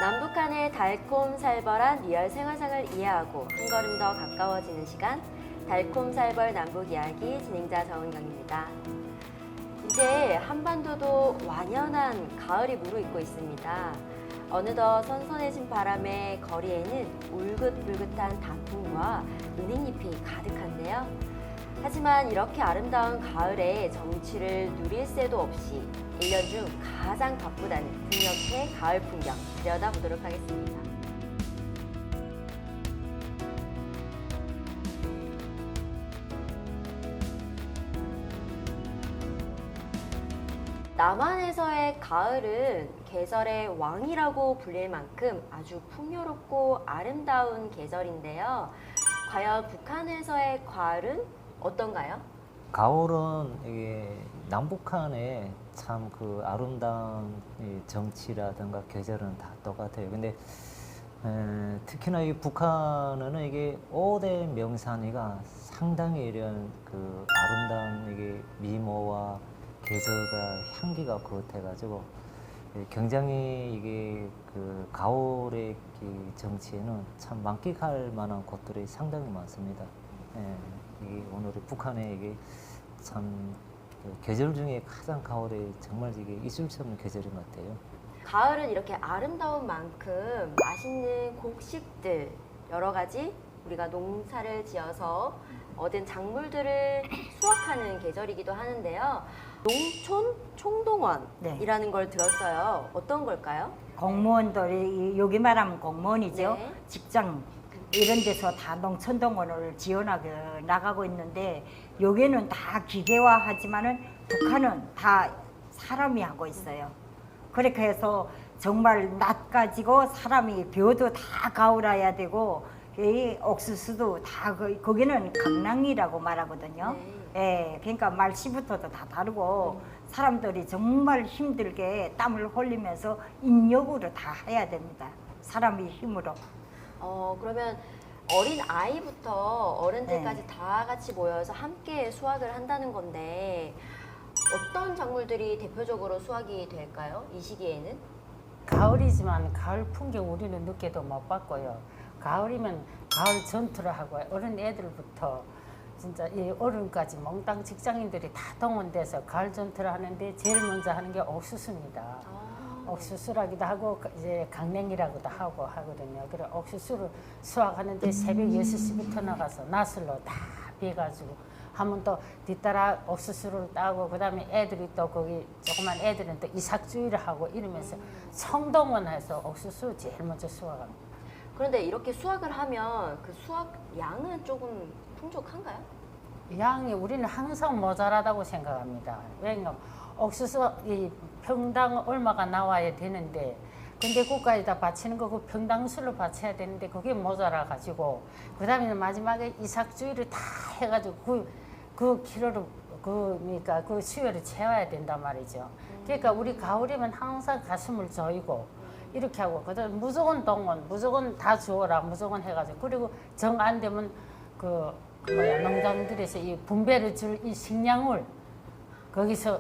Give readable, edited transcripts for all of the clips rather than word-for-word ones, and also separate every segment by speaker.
Speaker 1: 남북한의 달콤살벌한 리얼 생활상을 이해하고 한 걸음 더 가까워지는 시간, 달콤살벌 남북 이야기 진행자 정은경입니다. 이제 한반도도 완연한 가을이 무르익고 있습니다. 어느덧 선선해진 바람에 거리에는 울긋불긋한 단풍과 은행잎이 가득한데요. 하지만 이렇게 아름다운 가을에 정취를 누릴 새도 없이 1년 중 가장 바쁘다는 북녘의 가을 풍경 들여다보도록 하겠습니다. 남한에서의 가을은 계절의 왕이라고 불릴 만큼 아주 풍요롭고 아름다운 계절인데요. 과연 북한에서의 가을은 어떤가요?
Speaker 2: 가을은 이게 남북한의 참 그 아름다운 이 정치라든가 계절은 다 똑같아요. 근데 특히나 이 북한은 이게 5대 명산이가 상당히 이런 그 아름다운 이게 미모와 계절과 향기가 그것해가지고 굉장히 이게 그 가을의 이 정치에는 참 만끽할 만한 곳들이 상당히 많습니다. 이게 오늘의 북한의 이게 참 그 계절 중에 가장 가을에 정말 이게 잊을 수 없는 계절인 것 같아요.
Speaker 1: 가을은 이렇게 아름다운 만큼 맛있는 곡식들 여러 가지 우리가 농사를 지어서 얻은 작물들을 수확하는 계절이기도 하는데요. 농촌 총동원이라는 걸 들었어요. 어떤 걸까요?
Speaker 3: 공무원들이 여기 말하면 공무원이죠.
Speaker 1: 네.
Speaker 3: 직장 이런 데서 다 농촌동원을 지원하게 나가고 있는데 여기는 다 기계화하지만은 북한은 다 사람이 하고 있어요. 그렇게 해서 정말 낮 가지고 사람이 벼도 다 가을아야 되고 이 옥수수도 다 거기는 강낭이라고 말하거든요. 예, 그러니까 말씨부터도 다 다르고 사람들이 정말 힘들게 땀을 흘리면서 인력으로 다 해야 됩니다. 사람의 힘으로.
Speaker 1: 그러면 어린 아이부터 어른들까지 다 같이 모여서 함께 수확을 한다는 건데 어떤 작물들이 대표적으로 수확이 될까요? 이 시기에는?
Speaker 4: 가을이지만 가을 풍경 우리는 늦게도 못 봤고요. 가을이면 가을 전투를 하고 어린 애들부터 진짜 이 어른까지 몽땅 직장인들이 다 동원돼서 가을 전투를 하는데 제일 먼저 하는 게 옥수수입니다. 옥수수라기도 하고 이제 강냉이라고도 하고 하거든요. 그래 옥수수를 수확하는데 새벽 6시부터 나가서 나슬로 다 베가지고 하면 또 뒤따라 옥수수를 따고 그다음에 애들이 또 거기 조그만 애들은 또 이삭주의를 하고 이러면서 총동원해서 옥수수 제일 먼저 수확합니다.
Speaker 1: 그런데 이렇게 수확을 하면 그 수확 양은 조금 풍족한가요?
Speaker 4: 양이 우리는 항상 모자라다고 생각합니다. 왜냐면 옥수수 이 평당 얼마가 나와야 되는데 근데 그까지다 바치는 거 그 평당수로 바쳐야 되는데 그게 모자라 가지고 그다음에 마지막에 이삭주의를 다 해가지고 그 키로를 그러니까 그 수요를 채워야 된단 말이죠. 그러니까 우리 가을이면 항상 가슴을 조이고 이렇게 하고 그다음 무조건 동원 무조건 다 주어라 무조건 해가지고 그리고 정 안 되면 그 뭐야 농장들에서 이 분배를 줄 이 식량을 거기서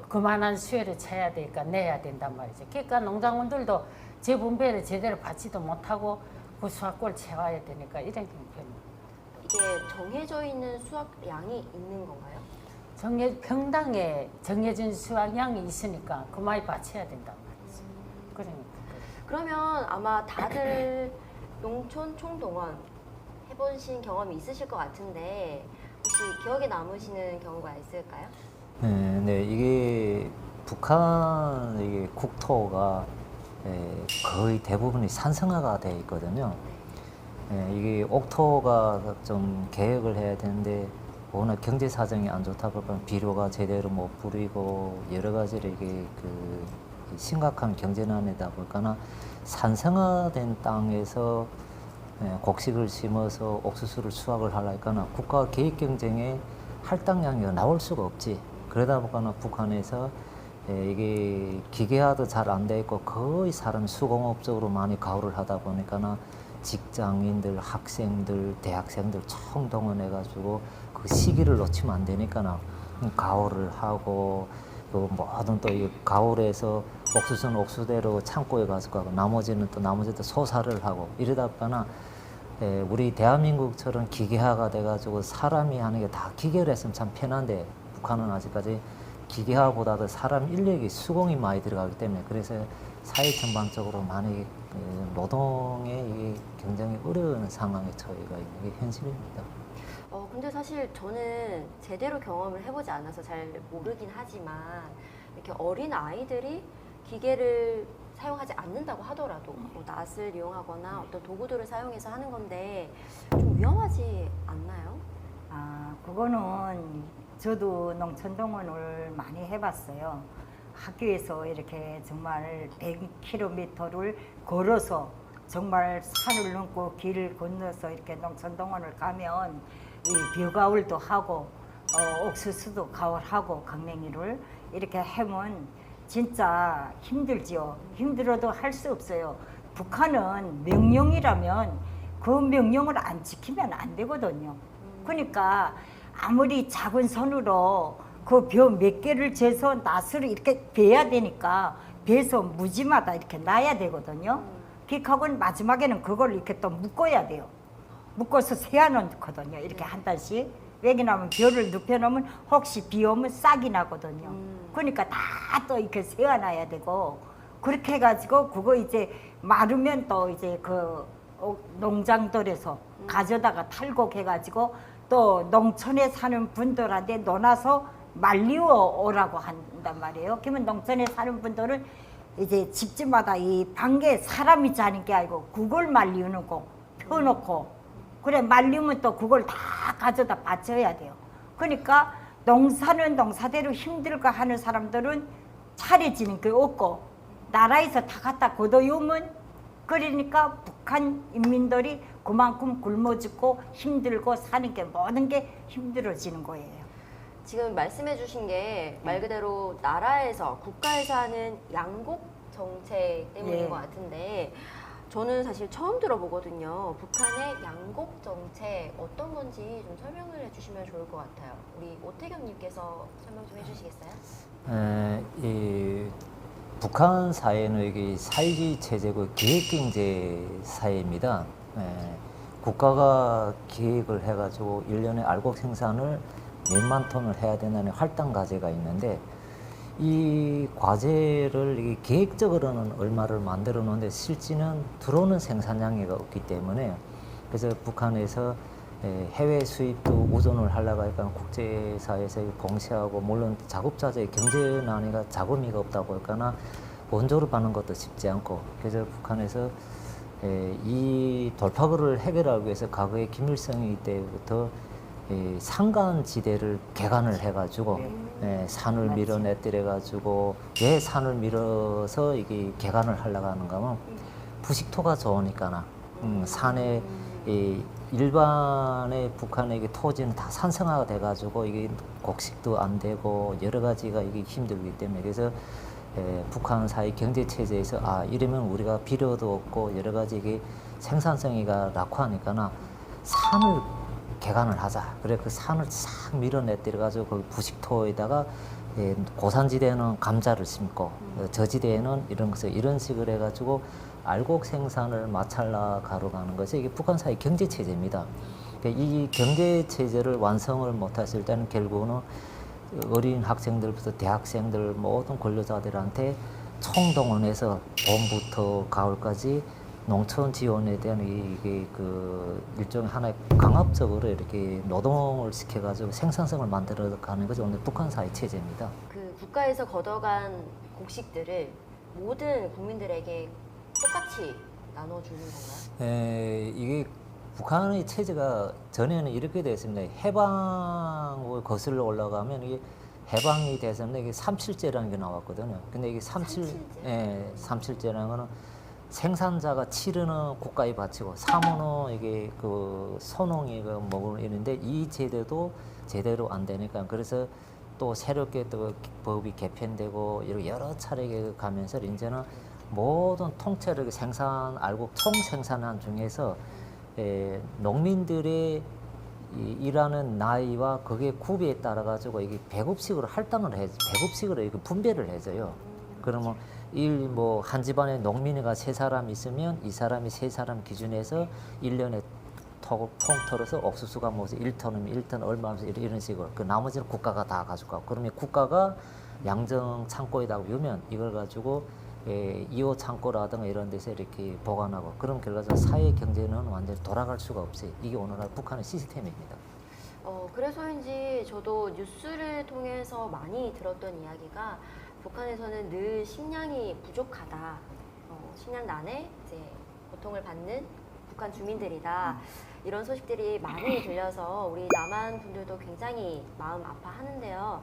Speaker 4: 그만한 수요를 채야 되니까 내야 된단 말이죠. 그러니까 농장원들도 제 분배를 제대로 받지도 못하고 그 수확고를 채워야 되니까 이런 형편입니다.
Speaker 1: 이게 정해져 있는 수확량이 있는 건가요?
Speaker 4: 평당에 정해진 수확량이 있으니까 그 많이 바쳐야 된단 말이죠. 그러니까.
Speaker 1: 그러면 아마 다들 농촌 총동원 해보신 경험이 있으실 것 같은데 혹시 기억에 남으시는 경우가 있을까요?
Speaker 2: 네, 이게 북한 이게 국토가 거의 대부분이 산성화가 되어 있거든요. 이게 옥토가 좀 계획을 해야 되는데 워낙 경제 사정이 안 좋다 보니까 비료가 제대로 못 뿌리고 여러 가지로 이게 그 심각한 경제난이다 보니까 산성화된 땅에서 곡식을 심어서 옥수수를 수확을 하려니까 국가 계획 경쟁에 할당량이 나올 수가 없지. 그러다 보니까 북한에서 이게 기계화도 잘 안 돼 있고 거의 사람 수공업적으로 많이 가을을 하다 보니까 직장인들, 학생들, 대학생들 총동원해가지고 그 시기를 놓치면 안 되니까 가을을 하고 그 모든 또 이 가을에서 옥수수는 옥수대로 창고에 가서 가고 나머지는 또 나머지도 소사를 하고 이러다 보니까 우리 대한민국처럼 기계화가 돼가지고 사람이 하는 게 다 기계를 했으면 참 편한데 북한은 아직까지 기계화보다도 사람 인력이 수공이 많이 들어가기 때문에 그래서 사회 전반적으로 많이 노동에 이게 굉장히 어려운 상황에 처해가 있는 게 현실입니다.
Speaker 1: 근데 사실 저는 제대로 경험을 해보지 않아서 잘 모르긴 하지만 이렇게 어린 아이들이 기계를 사용하지 않는다고 하더라도 뭐 낫을 이용하거나 어떤 도구들을 사용해서 하는 건데 좀 위험하지 않나요?
Speaker 3: 아, 그거는 저도 농촌동원을 많이 해봤어요. 학교에서 이렇게 정말 100km를 걸어서 정말 산을 넘고 길을 건너서 이렇게 농촌동원을 가면 이 벼가울도 하고 옥수수도 가을하고 강냉이를 이렇게 해면 진짜 힘들지요. 힘들어도 할 수 없어요. 북한은 명령이라면 그 명령을 안 지키면 안 되거든요. 그러니까 아무리 작은 손으로 그 벼 몇 개를 재서 낫을 이렇게 베야 되니까 베서 무지마다 이렇게 놔야 되거든요. 그하고 마지막에는 그걸 이렇게 또 묶어야 돼요. 묶어서 세워놓거든요. 이렇게 한 달씩. 왜냐하면 벼를 눕혀놓으면 혹시 비 오면 싹이 나거든요. 그러니까 다 또 이렇게 세워놔야 되고 그렇게 해가지고 그거 이제 마르면 또 이제 그 농장들에서 가져다가 탈곡해가지고 또 농촌에 사는 분들한테 논아서 말리워 오라고 한단 말이에요. 그러면 농촌에 사는 분들은 이제 집집마다 이 방에 사람이 자는 게 아니고 그걸 말리우는 거 펴놓고 그래 말리면 또 그걸 다 가져다 바쳐야 돼요. 그러니까 농사는 농사대로 힘들고 하는 사람들은 차려지는 게 없고 나라에서 다 갖다 걷어오면 그러니까 북한 인민들이 그만큼 굶어 죽고 힘들고 사는 게 모든 게 힘들어지는 거예요.
Speaker 1: 지금 말씀해 주신 게 말 그대로 나라에서 국가에서 하는 양곡 정책 때문인
Speaker 3: 예.
Speaker 1: 것 같은데 저는 사실 처음 들어보거든요. 북한의 양곡 정책 어떤 건지 좀 설명을 해주시면 좋을 것 같아요. 우리 오태경님께서 설명 좀 해주시겠어요?
Speaker 2: 이 북한 사회는 이게 사회주의 체제고 기획경제 사회입니다. 국가가 기획을 해가지고 1년에 알곡 생산을 몇만 톤을 해야 된다는 활당 과제가 있는데 이 과제를 이게 계획적으로는 얼마를 만들어 놓는데 실제는 들어오는 생산량이 없기 때문에 그래서 북한에서 해외 수입도 우존을 하려고 하니까 국제사회에서 봉쇄하고 물론 자급자족의 경제난이가 자금이가 없다고 할까나 원조를 받는 것도 쉽지 않고 그래서 북한에서 이 돌파구를 해결하기 위해서 과거에 김일성이 때부터 산간지대를 개간을 해가지고 산을
Speaker 3: 맞지.
Speaker 2: 밀어내뜨려가지고 왜 산을 밀어서 이게 개간을 하려고 하는가 하면 부식토가 좋으니까나 산에 일반의 북한의 토지는 다 산성화가 돼가지고 이게 곡식도 안 되고 여러 가지가 이게 힘들기 때문에 그래서 북한 사회 경제 체제에서 이러면 우리가 비료도 없고 여러 가지 이게 생산성이가 낙후하니까나 산을 개간을 하자. 그래 그 산을 싹 밀어내뜨려가지고 그 부식토에다가 고산지대에는 감자를 심고 저지대에는 이런 것을 이런 식으로 해가지고 알곡 생산을 마찰나 가로가는 것이 이게 북한 사회 경제 체제입니다. 이 경제 체제를 완성을 못했을 때는 결국은 어린 학생들부터 대학생들 모든 근로자들한테 총동원해서 봄부터 가을까지 농촌 지원에 대한 이게 그 일종의 하나의 강압적으로 이렇게 노동을 시켜가지고 생산성을 만들어가는 것이 오늘 북한 사회 체제입니다.
Speaker 1: 그 국가에서 걷어간 곡식들을 모든 국민들에게 똑같이 나눠주는 건가요?
Speaker 2: 이게 북한의 체제가 전에는 이렇게 되어 있습니다. 해방을 거슬러 올라가면 이게 해방이 돼서는 이게 삼칠제라는 게 나왔거든요. 근데 이게 삼칠제라는 거는 생산자가 치르는 국가에 바치고 사무는 이게 그 소농이 먹을 일인데 이 제도도 제대로 안 되니까 그래서 또 새롭게 또 법이 개편되고 여러 차례 가면서 이제는 모든 통째로 생산 알곡 총 생산한 중에서 농민들의 일하는 나이와 그게 구비에 따라 가지고 이게 배급식으로 할당을 해 배급식으로 이렇게 분배를 해줘요. 그러면 뭐 한 집안에 농민이가 3사람 있으면 이 사람이 3사람 기준에서 1년에 통틀어서 옥수수가 뭐 1톤이면 1톤 얼마 하면서 이런 식으로 그 나머지는 국가가 다 가져가고 그러면 국가가 양정 창고에다 두면 이걸 가지고 2호 창고라든가 이런 데서 이렇게 보관하고 그런 결과적으로 사회 경제는 완전히 돌아갈 수가 없어요. 이게 오늘날 북한의 시스템입니다.
Speaker 1: 그래서인지 저도 뉴스를 통해서 많이 들었던 이야기가 북한에서는 늘 식량이 부족하다. 식량난에 이제 고통을 받는 북한 주민들이다. 이런 소식들이 많이 들려서 우리 남한 분들도 굉장히 마음 아파하는데요.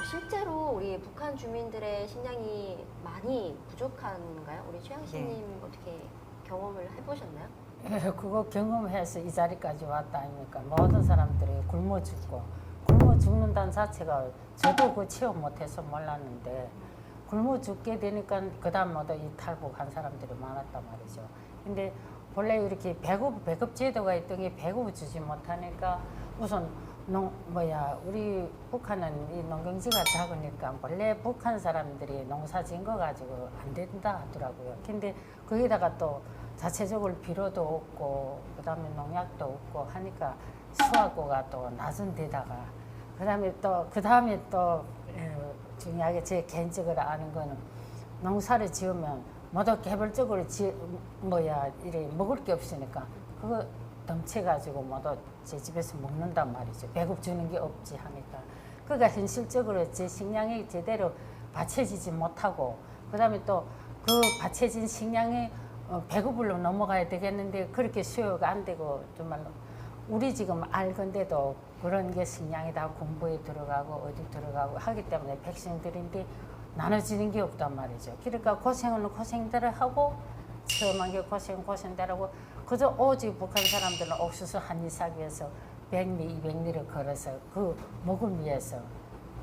Speaker 1: 실제로 우리 북한 주민들의 식량이 많이 부족한가요? 우리 최양식님 어떻게 경험을 해보셨나요?
Speaker 4: 그거 경험해서 이 자리까지 왔다 아닙니까? 모든 사람들이 굶어 죽는다는 자체가 저도 그 체험 못해서 몰랐는데 굶어 죽게 되니까 그 다음부터 이 탈북한 사람들이 많았단 말이죠. 근데 본래 이렇게 배급 제도가 있던 게 배급을 주지 못하니까 우선 우리 북한은 이 농경지가 작으니까 원래 북한 사람들이 농사 지은 거 가지고 안 된다 하더라고요. 근데 거기다가 또 자체적으로 비료도 없고 그다음에 농약도 없고 하니까 수확고가 또 낮은 데다가 그다음에 또 중요하게 제 개인적으로 아는 거는 농사를 지으면 모두 개별적으로 이래 먹을 게 없으니까 그거 덤쳐가지고 모두 제 집에서 먹는단 말이죠. 배급 주는 게 없지 하니까. 그러니까 현실적으로 제 식량이 제대로 받쳐지지 못하고 그다음에 또 그 받쳐진 식량이 배급으로 넘어가야 되겠는데 그렇게 수요가 안 되고 정말로 우리 지금 알건데도 그런 게 식량이 다 공부에 들어가고 어디 들어가고 하기 때문에 백성들인데 나눠지는 게 없단 말이죠. 그러니까 고생은 고생대로 하고 처음한 게 고생대로 하고 그저 오직 북한 사람들은 옥수수 한 이삭 위해서 100리, 200리를 걸어서 그 목을 위해서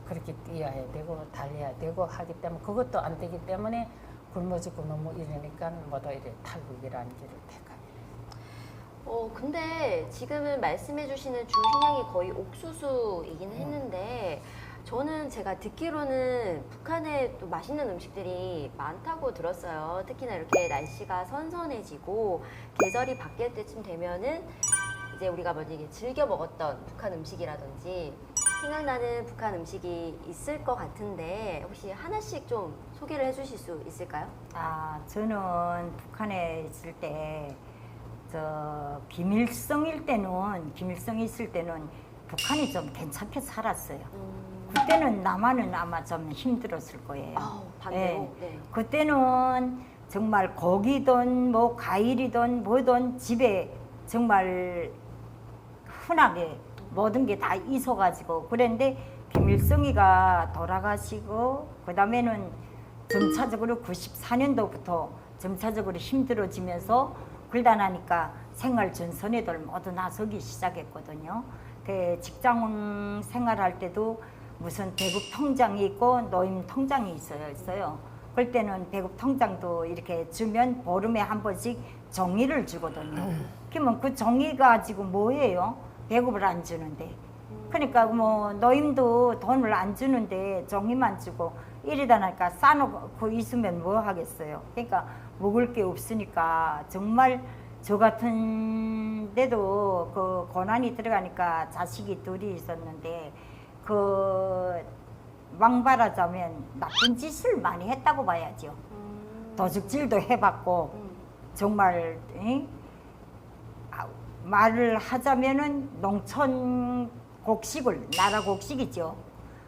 Speaker 4: 그렇게 뛰어야 되고 달려야 되고 하기 때문에 그것도 안 되기 때문에 굶어 죽고 너무 이러니까 모두 이래 탈북이라는 길을 택하게.
Speaker 1: 근데 지금은 말씀해 주시는 주 식량이 거의 옥수수이긴 했는데 저는 제가 듣기로는 북한에 또 맛있는 음식들이 많다고 들었어요. 특히나 이렇게 날씨가 선선해지고 계절이 바뀔 때쯤 되면은 이제 우리가 뭐지 즐겨 먹었던 북한 음식이라든지 생각나는 북한 음식이 있을 것 같은데 혹시 하나씩 좀 소개를 해주실 수 있을까요?
Speaker 3: 저는 북한에 있을 때 김일성이 있을 때는 북한이 좀 괜찮게 살았어요. 그때는 남한은 아마 좀 힘들었을 거예요.
Speaker 1: 반대로? 네.
Speaker 3: 그때는 정말 고기든 뭐 과일이든 뭐든 집에 정말 흔하게 모든 게 다 있어가지고 그런데 김일성이가 돌아가시고 그 다음에는 점차적으로 94년도부터 점차적으로 힘들어지면서 그러다 나니까 생활 전선애들 모두 나서기 시작했거든요. 그 직장 생활할 때도 무슨 배급 통장이 있고 노임 통장이 있어요. 그럴 때는 배급 통장도 이렇게 주면 보름에 한 번씩 종이를 주거든요. 그러면 그 종이 가지고 뭐예요? 배급을 안 주는데. 그러니까 뭐 노임도 돈을 안 주는데 종이만 주고 이러다 나니까 싸놓고 있으면 뭐 하겠어요. 그러니까 먹을 게 없으니까 정말 저 같은 데도 그 고난이 들어가니까 자식이 둘이 있었는데 그 왕발하자면 나쁜 짓을 많이 했다고 봐야죠. 도둑질도 해봤고 정말 말을 하자면은 농촌 곡식을 나라 곡식이죠.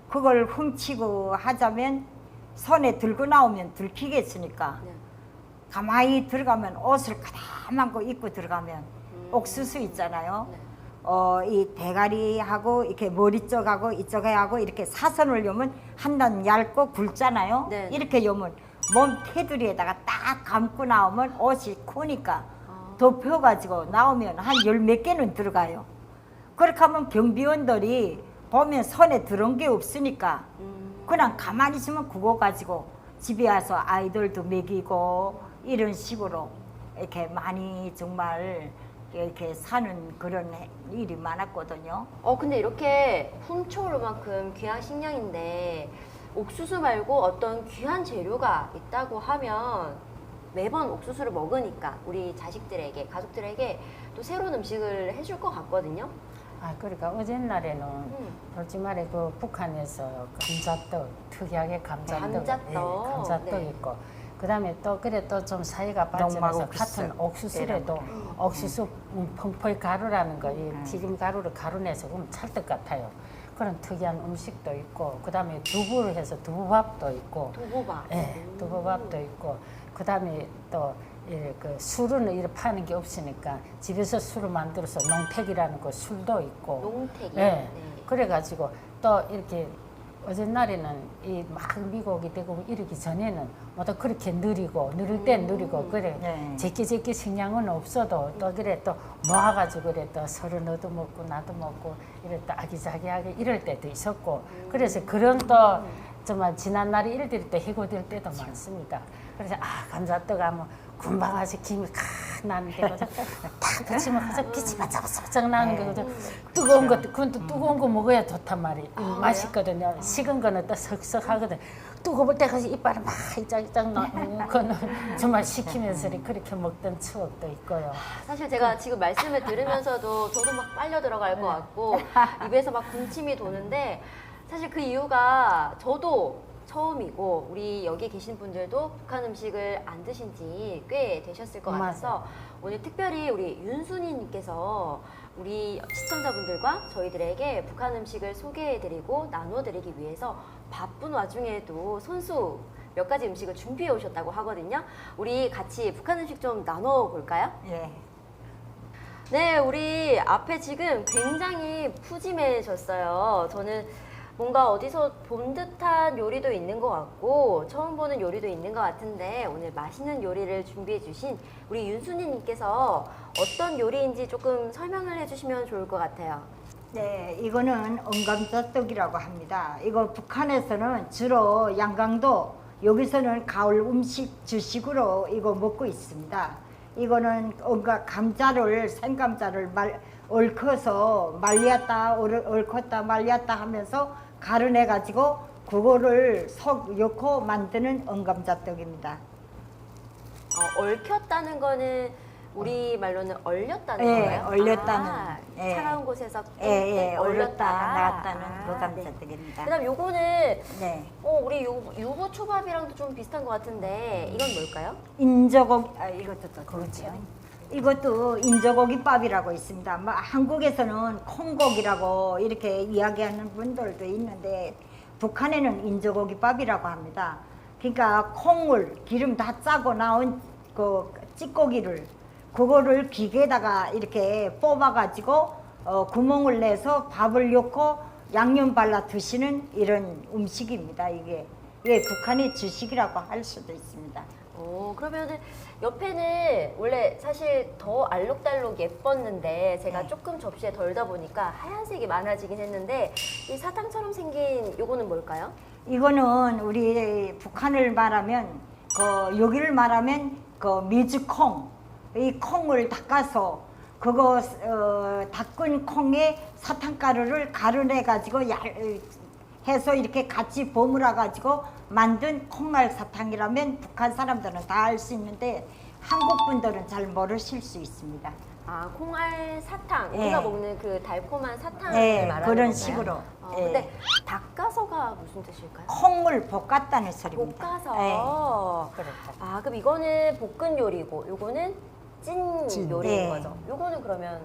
Speaker 3: 그걸 훔치고 하자면 손에 들고 나오면 들키겠으니까 가만히 들어가면 옷을 가다만 거 입고 들어가면 옥수수 있잖아요. 이 대가리하고 이렇게 머리 쪽하고 이쪽에 하고 이렇게 사선을 여면 한 단 얇고 굵잖아요.
Speaker 1: 네.
Speaker 3: 이렇게 여면 몸 테두리에다가 딱 감고 나오면 옷이 크니까 덮여가지고 나오면 한 열 몇 개는 들어가요. 그렇게 하면 경비원들이 보면 손에 들어온 게 없으니까 그냥 가만히 있으면 그거 가지고 집에 와서 아이들도 먹이고 이런 식으로 이렇게 많이 정말 이렇게 사는 그런 일이 많았거든요.
Speaker 1: 근데 이렇게 훔쳐올 만큼 귀한 식량인데 옥수수 말고 어떤 귀한 재료가 있다고 하면 매번 옥수수를 먹으니까 우리 자식들에게, 가족들에게 또 새로운 음식을 해줄 것 같거든요.
Speaker 4: 아, 그러니까 어제 날에는 솔직히 말해 그 북한에서 감자떡, 특이하게 감자떡,
Speaker 1: 감자떡.
Speaker 4: 감자떡
Speaker 1: 네.
Speaker 4: 있고 그다음에 또 그래 또 좀 사이가 발전해서
Speaker 3: 농막
Speaker 4: 같은 옥수수래도 옥수수 펑퍼이 가루라는 거, 이 튀김 가루를 가루내서 그럼 찰떡 같아요. 그런 특이한 음식도 있고 그다음에 두부를 해서 두부밥도 있고
Speaker 1: 두부밥.
Speaker 4: 예, 두부밥도 있고 그다음에 또 그 술은 이렇게 파는 게 없으니까 집에서 술을 만들어서 농택이라는 그 술도 있고
Speaker 1: 농택이요?
Speaker 4: 예,
Speaker 1: 네.
Speaker 4: 그래가지고 또 이렇게 어제 날에는 이 막 미국이 되고 이러기 전에는 뭐또 그렇게 느릴 땐 느리고 그래
Speaker 3: 네.
Speaker 4: 제끼 식량은 없어도 또 그래 또 모아가지고 그래 또 서로 너도 먹고 나도 먹고 이럴 때 아기자기하게 이럴 때도 있었고 그래서 그런 또 정말 지난 날이 일들이 때 해고될 때도 많습니다. 그래서 아 감자떡 하면 금방 아주 김이 칵 나는데 그죠? 탁 그치면 그저 빛이 바짝바짝 나는 게 그죠? 뜨거운 것도 그건 또 뜨거운 거 먹어야 좋단 말이 맛있거든요. 식은 거는 또 석석하거든. 뜨거울 때까지 이빨을 막 이짝이짝 나는 거는 정말 시키면서 그렇게 먹던 추억도 있고요.
Speaker 1: 사실 제가 지금 말씀을 들으면서도 저도 막 빨려 들어갈 것 같고 입에서 막 군침이 도는데 사실 그 이유가 저도 처음이고 우리 여기 계신 분들도 북한 음식을 안 드신 지 꽤 되셨을 것 같아서 오늘 특별히 우리 윤순이님께서 우리 시청자분들과 저희들에게 북한 음식을 소개해드리고 나눠드리기 위해서 바쁜 와중에도 손수 몇 가지 음식을 준비해 오셨다고 하거든요. 우리 같이 북한 음식 좀 나눠볼까요?
Speaker 3: 예.
Speaker 1: 네, 우리 앞에 지금 굉장히 푸짐해졌어요. 저는 뭔가 어디서 본 듯한 요리도 있는 것 같고 처음 보는 요리도 있는 것 같은데 오늘 맛있는 요리를 준비해 주신 우리 윤순이님께서 어떤 요리인지 조금 설명을 해주시면 좋을 것 같아요.
Speaker 3: 네, 이거는 언감자떡이라고 합니다. 이거 북한에서는 주로 양강도, 여기서는 가을 음식 주식으로 이거 먹고 있습니다. 이거는 감자를, 생감자를 얽혀서 말렸다, 얽혔다, 말렸다 하면서 가루내가지고 그거를 속 넣고 만드는 언감자떡입니다.
Speaker 1: 얽혔다는 거는 우리 말로는 얼렸다는
Speaker 3: 예,
Speaker 1: 거예요?
Speaker 3: 얼렸다는,
Speaker 1: 아,
Speaker 3: 예.
Speaker 1: 차가운 곳에서
Speaker 3: 예, 얼렸다,
Speaker 1: 얼렸다가.
Speaker 3: 나왔다는
Speaker 1: 아,
Speaker 3: 그
Speaker 1: 네.
Speaker 3: 감자떡입니다.
Speaker 1: 그다음 요거는
Speaker 3: 네.
Speaker 1: 우리 유부 초밥이랑도 좀 비슷한 것 같은데 이건 뭘까요?
Speaker 3: 인저고기, 이것도 또 그렇죠. 이것도 인저고기밥이라고 있습니다. 한국에서는 콩고기라고 이렇게 이야기하는 분들도 있는데 북한에는 인저고기밥이라고 합니다. 그러니까 콩을 기름 다 짜고 나온 그 찌고기를 그거를 기계에다가 이렇게 뽑아가지고 구멍을 내서 밥을 넣고 양념 발라 드시는 이런 음식입니다. 이게 북한의 주식이라고 할 수도 있습니다.
Speaker 1: 그러면은 옆에는 원래 사실 더 알록달록 예뻤는데 제가
Speaker 3: 네.
Speaker 1: 조금 접시에 덜다 보니까 하얀색이 많아지긴 했는데 이 사탕처럼 생긴 요거는 뭘까요?
Speaker 3: 이거는 우리 북한을 말하면 여기를 말하면 미주콩, 이 콩을 닦아서 그거 닦은 콩에 사탕가루를 가루내 가지고 해서 이렇게 같이 버무려 가지고 만든 콩알 사탕이라면 북한 사람들은 다 알 수 있는데 한국 분들은 잘 모르실 수 있습니다.
Speaker 1: 아, 콩알 사탕.
Speaker 3: 예.
Speaker 1: 우리가 먹는 그 달콤한 사탕을
Speaker 3: 네,
Speaker 1: 말하는
Speaker 3: 그런
Speaker 1: 건가요?
Speaker 3: 식으로. 예.
Speaker 1: 근데 닦아서가 무슨 뜻일까요?
Speaker 3: 콩을 볶았다는 소리입니다.
Speaker 1: 볶아서.
Speaker 3: 예.
Speaker 4: 그렇죠.
Speaker 1: 아, 그럼 이거는 볶은 요리고 요거는 찐 요리인
Speaker 3: 예.
Speaker 1: 거죠. 요거는 그러면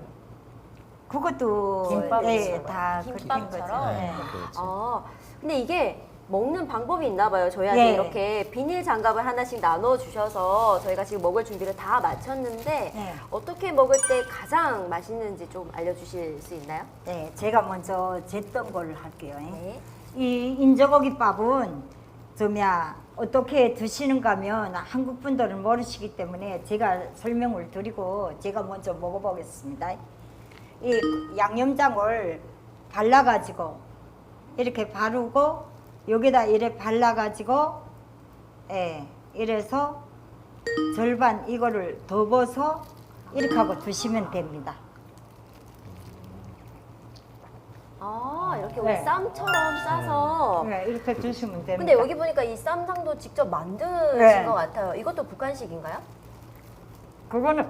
Speaker 3: 그것도
Speaker 4: 김밥이죠.
Speaker 3: 다 그렇게 된 거죠.
Speaker 1: 김밥처럼?
Speaker 3: 예.
Speaker 1: 아, 근데 이게 먹는 방법이 있나 봐요. 저희한테
Speaker 3: 예.
Speaker 1: 이렇게 비닐 장갑을 하나씩 나눠 주셔서 저희가 지금 먹을 준비를 다 마쳤는데
Speaker 3: 예.
Speaker 1: 어떻게 먹을 때 가장 맛있는지 좀 알려주실 수 있나요?
Speaker 3: 네, 제가 먼저 쟀던 걸 할게요.
Speaker 1: 네.
Speaker 3: 이 인저고기밥은 어떻게 드시는가 하면 한국 분들은 모르시기 때문에 제가 설명을 드리고 제가 먼저 먹어보겠습니다. 이 양념장을 발라가지고 이렇게 바르고 여기다 이렇게 발라가지고 이래서 절반 이거를 덮어서 이렇게 하고 드시면 됩니다.
Speaker 1: 이렇게
Speaker 3: 네.
Speaker 1: 우리 쌈처럼 싸서.
Speaker 3: 네, 이렇게 드시면 됩니다.
Speaker 1: 근데 여기 보니까 이 쌈장도 직접 만드신
Speaker 3: 네.
Speaker 1: 것 같아요. 이것도 북한식인가요?
Speaker 3: 그거는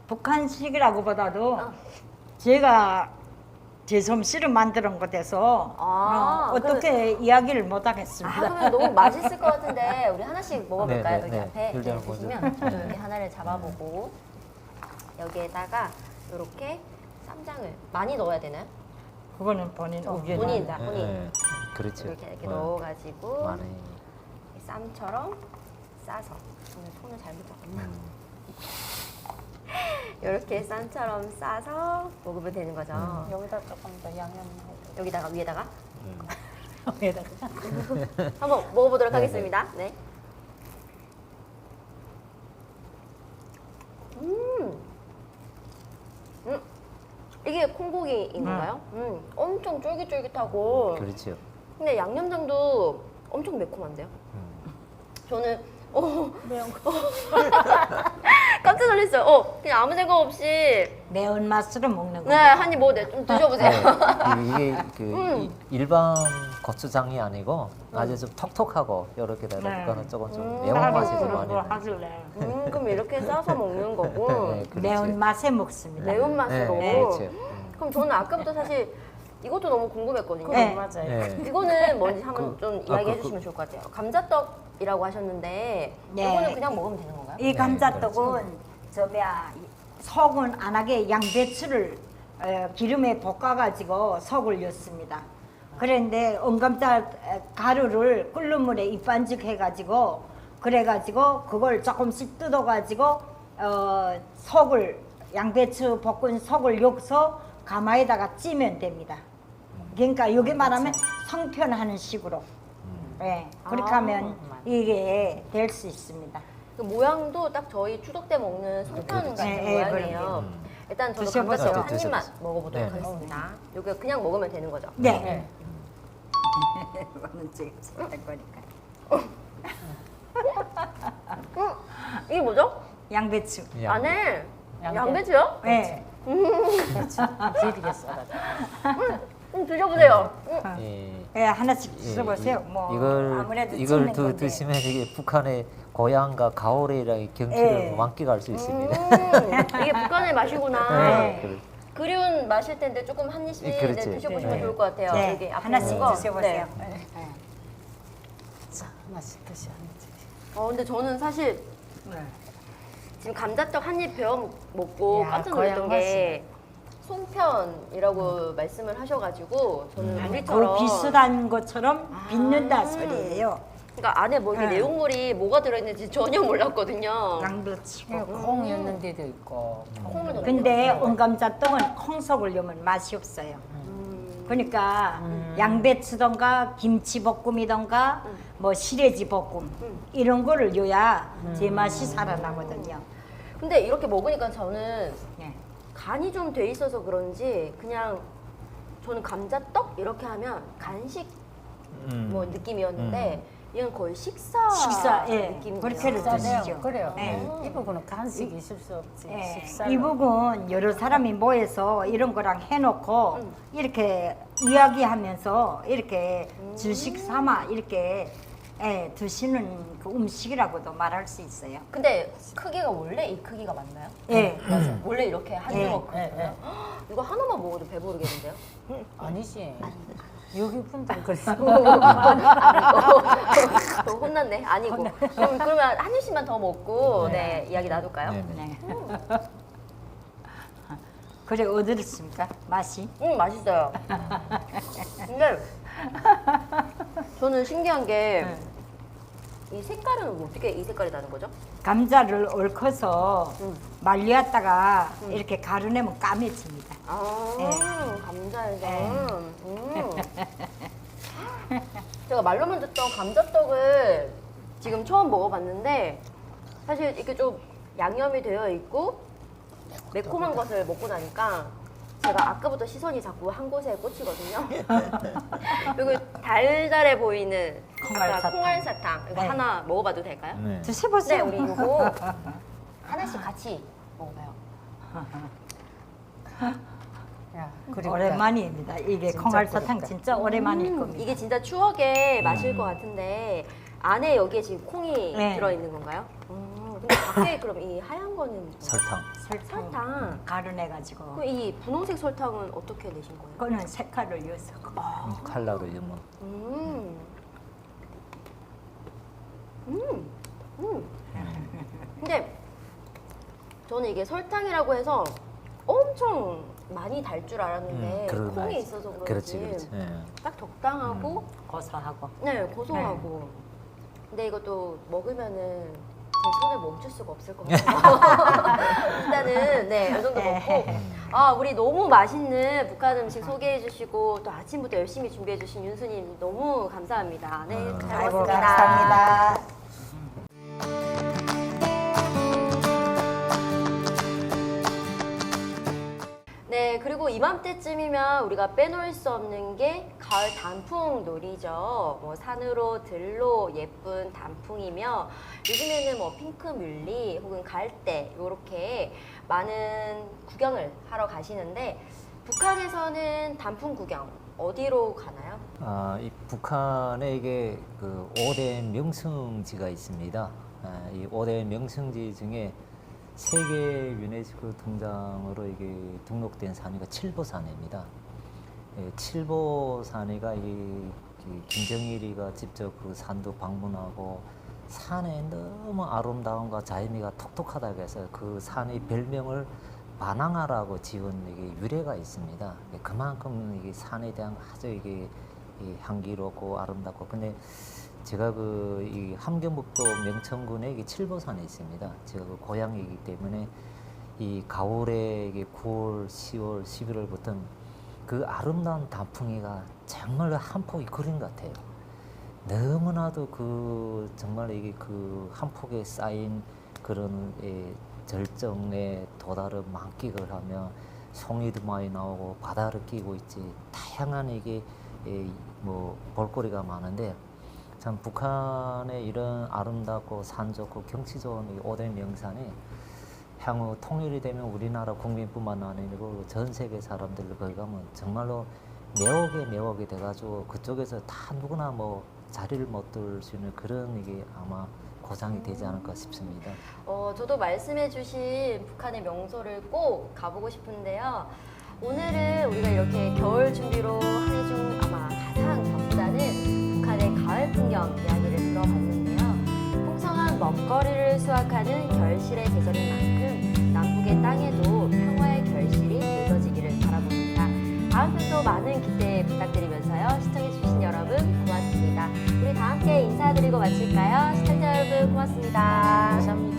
Speaker 3: 북한식이라고보다도
Speaker 1: 어.
Speaker 3: 제가 제 솜씨를 만드는 것에서 어떻게 이야기를 못 하겠습니다.
Speaker 1: 그러면 너무 맛있을 것 같은데 우리 하나씩 먹어볼까요?
Speaker 2: 네,
Speaker 1: 여기
Speaker 2: 네,
Speaker 1: 앞에
Speaker 2: 네. 일단은
Speaker 1: 드시면 저도 여기 하나를 잡아보고 여기에다가 이렇게 쌈장을 많이 넣어야 되나요?
Speaker 3: 그거는 본인 의견입니다.
Speaker 1: 본인입니다. 본인.
Speaker 2: 네, 그렇죠.
Speaker 1: 이렇게
Speaker 2: 어,
Speaker 1: 넣어가지고
Speaker 2: 많이.
Speaker 1: 이 쌈처럼 싸서 오늘 손을 잘못 잡았나? 이렇게 쌈처럼 싸서 먹으면 되는 거죠.
Speaker 4: 여기다 조금 더 양념
Speaker 1: 여기다가 위에다가
Speaker 3: 여기다가.
Speaker 1: 한번 먹어보도록
Speaker 2: 네,
Speaker 1: 하겠습니다. 네. 이게 콩고기인 건가요? 엄청 쫄깃쫄깃하고.
Speaker 2: 그렇죠.
Speaker 1: 근데 양념장도 엄청 매콤한데요? 저는
Speaker 4: 매운 거.
Speaker 1: 깜짝 놀랐어요. 그냥 아무 생각 없이
Speaker 3: 매운맛으로 먹는 거.
Speaker 1: 네, 한 입 먹어도 좀 드셔보세요.
Speaker 2: 이게 일반 고추장이 아니고 아주 좀 톡톡하고 이렇게 되는
Speaker 3: 네.
Speaker 2: 거는 조금 좀
Speaker 1: 음.
Speaker 2: 매운맛이 좀
Speaker 3: 그런
Speaker 2: 많이
Speaker 3: 거
Speaker 2: 나요.
Speaker 3: 하실래?
Speaker 1: 그럼 이렇게 싸서 먹는 거고
Speaker 2: 네, 그렇죠.
Speaker 3: 매운맛에 먹습니다.
Speaker 1: 매운맛으로.
Speaker 2: 네, 그렇죠.
Speaker 1: 그럼 저는 아까부터 사실 이것도 너무 궁금했거든요.
Speaker 3: 네.
Speaker 4: 맞아요.
Speaker 2: 네.
Speaker 1: 이거는 뭔지 한번 좀 이야기해
Speaker 2: 그-
Speaker 1: 주시면 좋을 것 같아요. 감자떡이라고 하셨는데
Speaker 3: 네.
Speaker 1: 이거는 그냥 먹으면 되는 건가요?
Speaker 3: 이 감자떡은 속은 안 하게 양배추를 기름에 볶아가지고 속을 넣습니다. 그런데 온감자 가루를 끓는 물에 입반죽해가지고 그래가지고 그걸 조금씩 뜯어가지고 속을 양배추 볶은 속을 넣어서 가마에다가 찌면 됩니다. 그러니까 여기 말하면 성편하는 식으로. 네, 그렇게 하면 이게 될 수 있습니다.
Speaker 1: 그 모양도 딱 저희 추석 때 먹는 송편
Speaker 2: 그렇죠.
Speaker 1: 같은
Speaker 3: 네,
Speaker 1: 모양이에요.
Speaker 3: 그럼요.
Speaker 1: 일단 저도
Speaker 3: 드셔보세요.
Speaker 1: 감자떡 한 입만
Speaker 2: 드셔보세요.
Speaker 1: 먹어보도록
Speaker 2: 네.
Speaker 1: 하겠습니다. 여기 그냥 먹으면 되는 거죠?
Speaker 3: 네.
Speaker 4: 네.
Speaker 3: 이거는 제가 할 거니까.
Speaker 1: 이게 뭐죠?
Speaker 3: 양배추.
Speaker 2: 양-
Speaker 1: 안에
Speaker 4: 양배-
Speaker 1: 양배추요?
Speaker 3: 네.
Speaker 4: 그렇죠. 길게 썰어서.
Speaker 1: 드셔보세요.
Speaker 2: 예.
Speaker 3: 네, 하나씩
Speaker 2: 예,
Speaker 3: 드셔보세요. 뭐
Speaker 2: 이걸
Speaker 3: 아무래도
Speaker 2: 이걸
Speaker 3: 찍는 건데.
Speaker 2: 드시면 이게 북한의 고향과 가을이라는 경치를
Speaker 3: 예.
Speaker 2: 만끽할 수 있습니다.
Speaker 1: 이게 북한의 맛이구나.
Speaker 3: 네.
Speaker 2: 그래.
Speaker 1: 그리운 맛일 텐데 조금 한 입씩
Speaker 2: 예, 그렇지.
Speaker 1: 드셔보시면
Speaker 2: 네.
Speaker 1: 좋을 것 같아요.
Speaker 3: 네,
Speaker 1: 여기 앞에
Speaker 3: 하나씩
Speaker 1: 있는 거.
Speaker 3: 드셔보세요.
Speaker 1: 네.
Speaker 4: 자, 하나씩 드셔.
Speaker 1: 근데 저는 사실
Speaker 3: 네.
Speaker 1: 지금 감자떡 한 입 베어 먹고
Speaker 4: 야,
Speaker 1: 깜짝 놀랐던
Speaker 4: 고향
Speaker 1: 게 송편이라고 말씀을 하셔가지고 저는 우리처럼
Speaker 3: 그 비슷한 것처럼 빚는다 소리예요.
Speaker 1: 그러니까 안에 뭐 이게
Speaker 3: 네.
Speaker 1: 내용물이 뭐가 들어있는지 전혀 몰랐거든요.
Speaker 3: 양배추고.
Speaker 4: 콩 넣는 데도 있고.
Speaker 1: 콩을 넣는
Speaker 3: 근데
Speaker 1: 거.
Speaker 3: 온감자떡은 콩속을 넣으면 맛이 없어요. 그러니까 양배추던가 김치볶음이던가 뭐 시래지 볶음 이런 거를 넣어야 제 맛이 살아나거든요.
Speaker 1: 근데 이렇게 먹으니까 저는
Speaker 3: 네.
Speaker 1: 간이 좀 돼 있어서 그런지 그냥 저는 감자떡 이렇게 하면 간식 뭐 느낌이었는데 이건 거의 식사
Speaker 3: 예.
Speaker 1: 느낌이에요.
Speaker 3: 그렇게를
Speaker 4: 식사네요.
Speaker 3: 드시죠.
Speaker 4: 그래요.
Speaker 3: 네.
Speaker 4: 이 부분은 간식이 있을 수 없지.
Speaker 3: 예,
Speaker 4: 식사로.
Speaker 3: 이 부분 여러 사람이 모여서 이런 거랑 해놓고 이렇게 이야기하면서 이렇게 주식 삼아 이렇게 드시는 그 음식이라고도 말할 수 있어요.
Speaker 1: 근데 크기가 원래 이 크기가 맞나요?
Speaker 3: 예.
Speaker 1: 원래 이렇게 한
Speaker 3: 예.
Speaker 1: 주먹
Speaker 4: 예, 예.
Speaker 1: 이거 하나만 먹어도 배부르겠는데요?
Speaker 4: 아니지. 여기 분들 그래서.
Speaker 1: 또 혼났네. 아니고. 그러면 한 입씩만 더 먹고 네, 이야기 나눌까요?
Speaker 2: 네.
Speaker 3: 네. 그래 어떻습니까? 맛이?
Speaker 1: 맛있어요. 근데 저는 신기한 게 이 색깔은 어떻게 이 색깔이 나는 거죠?
Speaker 3: 감자를 얽어서 말렸다가 이렇게 가루내면 까매집니다. 네.
Speaker 1: 감자에서. 제가 말로만 듣던 감자떡을 지금 처음 먹어봤는데 사실 이렇게 좀 양념이 되어 있고 매콤한 것을 먹고 나니까 제가 아까부터 시선이 자꾸 한 곳에 꽂히거든요. 그리고 달달해 보이는
Speaker 3: 콩알사탕.
Speaker 1: 콩알사탕 이거
Speaker 3: 네.
Speaker 1: 하나 먹어봐도 될까요?
Speaker 2: 네.
Speaker 1: 네,
Speaker 3: 드셔보세요.
Speaker 1: 우리 이거 하나씩 같이 먹어봐요.
Speaker 4: 야, 그리고
Speaker 3: 오랜만입니다. 이게
Speaker 4: 진짜
Speaker 3: 콩알사탕
Speaker 4: 그립다.
Speaker 3: 진짜 오랜만일 겁니다.
Speaker 1: 이게 진짜 추억의 맛일 것 같은데 안에 여기에 지금 콩이
Speaker 3: 네.
Speaker 1: 들어있는 건가요? 근데 밖에 그럼 이 하얀 거는 뭐예요?
Speaker 2: 설탕.
Speaker 1: 설탕.
Speaker 3: 가루내가지고
Speaker 1: 그럼 이 분홍색 설탕은 어떻게 내신 거예요?
Speaker 3: 그거는 색깔을 위해서
Speaker 2: 칼라로 뭐
Speaker 1: 음. 근데 저는 이게 설탕이라고 해서 엄청 많이 달 줄 알았는데
Speaker 2: 그러고
Speaker 1: 콩이
Speaker 2: 말이지.
Speaker 1: 있어서
Speaker 2: 그렇지,
Speaker 1: 그런지
Speaker 2: 그렇지. 예.
Speaker 1: 딱 적당하고
Speaker 3: 고소하고
Speaker 1: 네 고소하고 근데 이것도 먹으면은 제 손을 멈출 수가 없을 것 같아요. 일단은 네, 이 정도 먹고 아 우리 너무 맛있는 북한 음식 소개해 주시고 또 아침부터 열심히 준비해 주신 윤수님 너무 감사합니다. 네, 잘
Speaker 3: 아이고
Speaker 1: 먹었습니다.
Speaker 3: 감사합니다.
Speaker 1: 네, 그리고 이맘때쯤이면 우리가 빼놓을 수 없는 게 가을 단풍 놀이죠. 뭐 산으로 들로 예쁜 단풍이며 요즘에는 뭐 핑크 뮬리 혹은 갈대 이렇게 많은 구경을 하러 가시는데 북한에서는 단풍 구경 어디로 가나요?
Speaker 2: 이 북한에 이게 그 5대 명승지가 있습니다. 이 5대 명승지 중에 세계 유네스코 등장으로 이게 등록된 산이가 칠보산입니다. 칠보산이가 김정일이가 직접 그 산도 방문하고 산에 너무 아름다움과 자연미가 톡톡하다고 해서 그 산의 별명을 만왕하라고 지은 이게 유래가 있습니다. 그만큼 이게 산에 대한 아주 이게 향기롭고 아름답고 근데 제가 이 함경북도 명천군에 이게 칠보산에 있습니다. 제가 그 고향이기 때문에 이 가을에 이게 9월, 10월, 11월부터 그 아름다운 단풍이가 정말 한 폭이 그린 것 같아요. 너무나도 그 정말 이게 그 한 폭에 쌓인 그런 절정에 도달을 만끽을 하며 송이도 많이 나오고 바다를 끼고 있지 다양한 이게 뭐 볼거리가 많은데 참 북한의 이런 아름답고 산 좋고 경치 좋은 이 5대 명산이 향후 통일이 되면 우리나라 국민뿐만 아니고 전 세계 사람들 거기 가면 정말로 매혹에 돼가지고 그쪽에서 다 누구나 뭐 자리를 못 둘 수 있는 그런 이게 아마 고장이 되지 않을까 싶습니다.
Speaker 1: 저도 말씀해주신 북한의 명소를 꼭 가보고 싶은데요. 오늘은 우리가 이렇게 겨울 준비로 한 해 중 아마 가장 바쁘다는 북한의 가을 풍경 이야기를 들어봤는데요. 풍성한 먹거리를 수확하는 결실의 계절인 만큼 남북의 땅에도 평화의 결실이 맺어지기를 바라봅니다. 다음 편도 많은 기대 부탁드리면서요. 시청해주신 여러분 고맙습니다. 우리 다 함께 인사드리고 마칠까요? 시청자 여러분 고맙습니다.
Speaker 4: 감사합니다.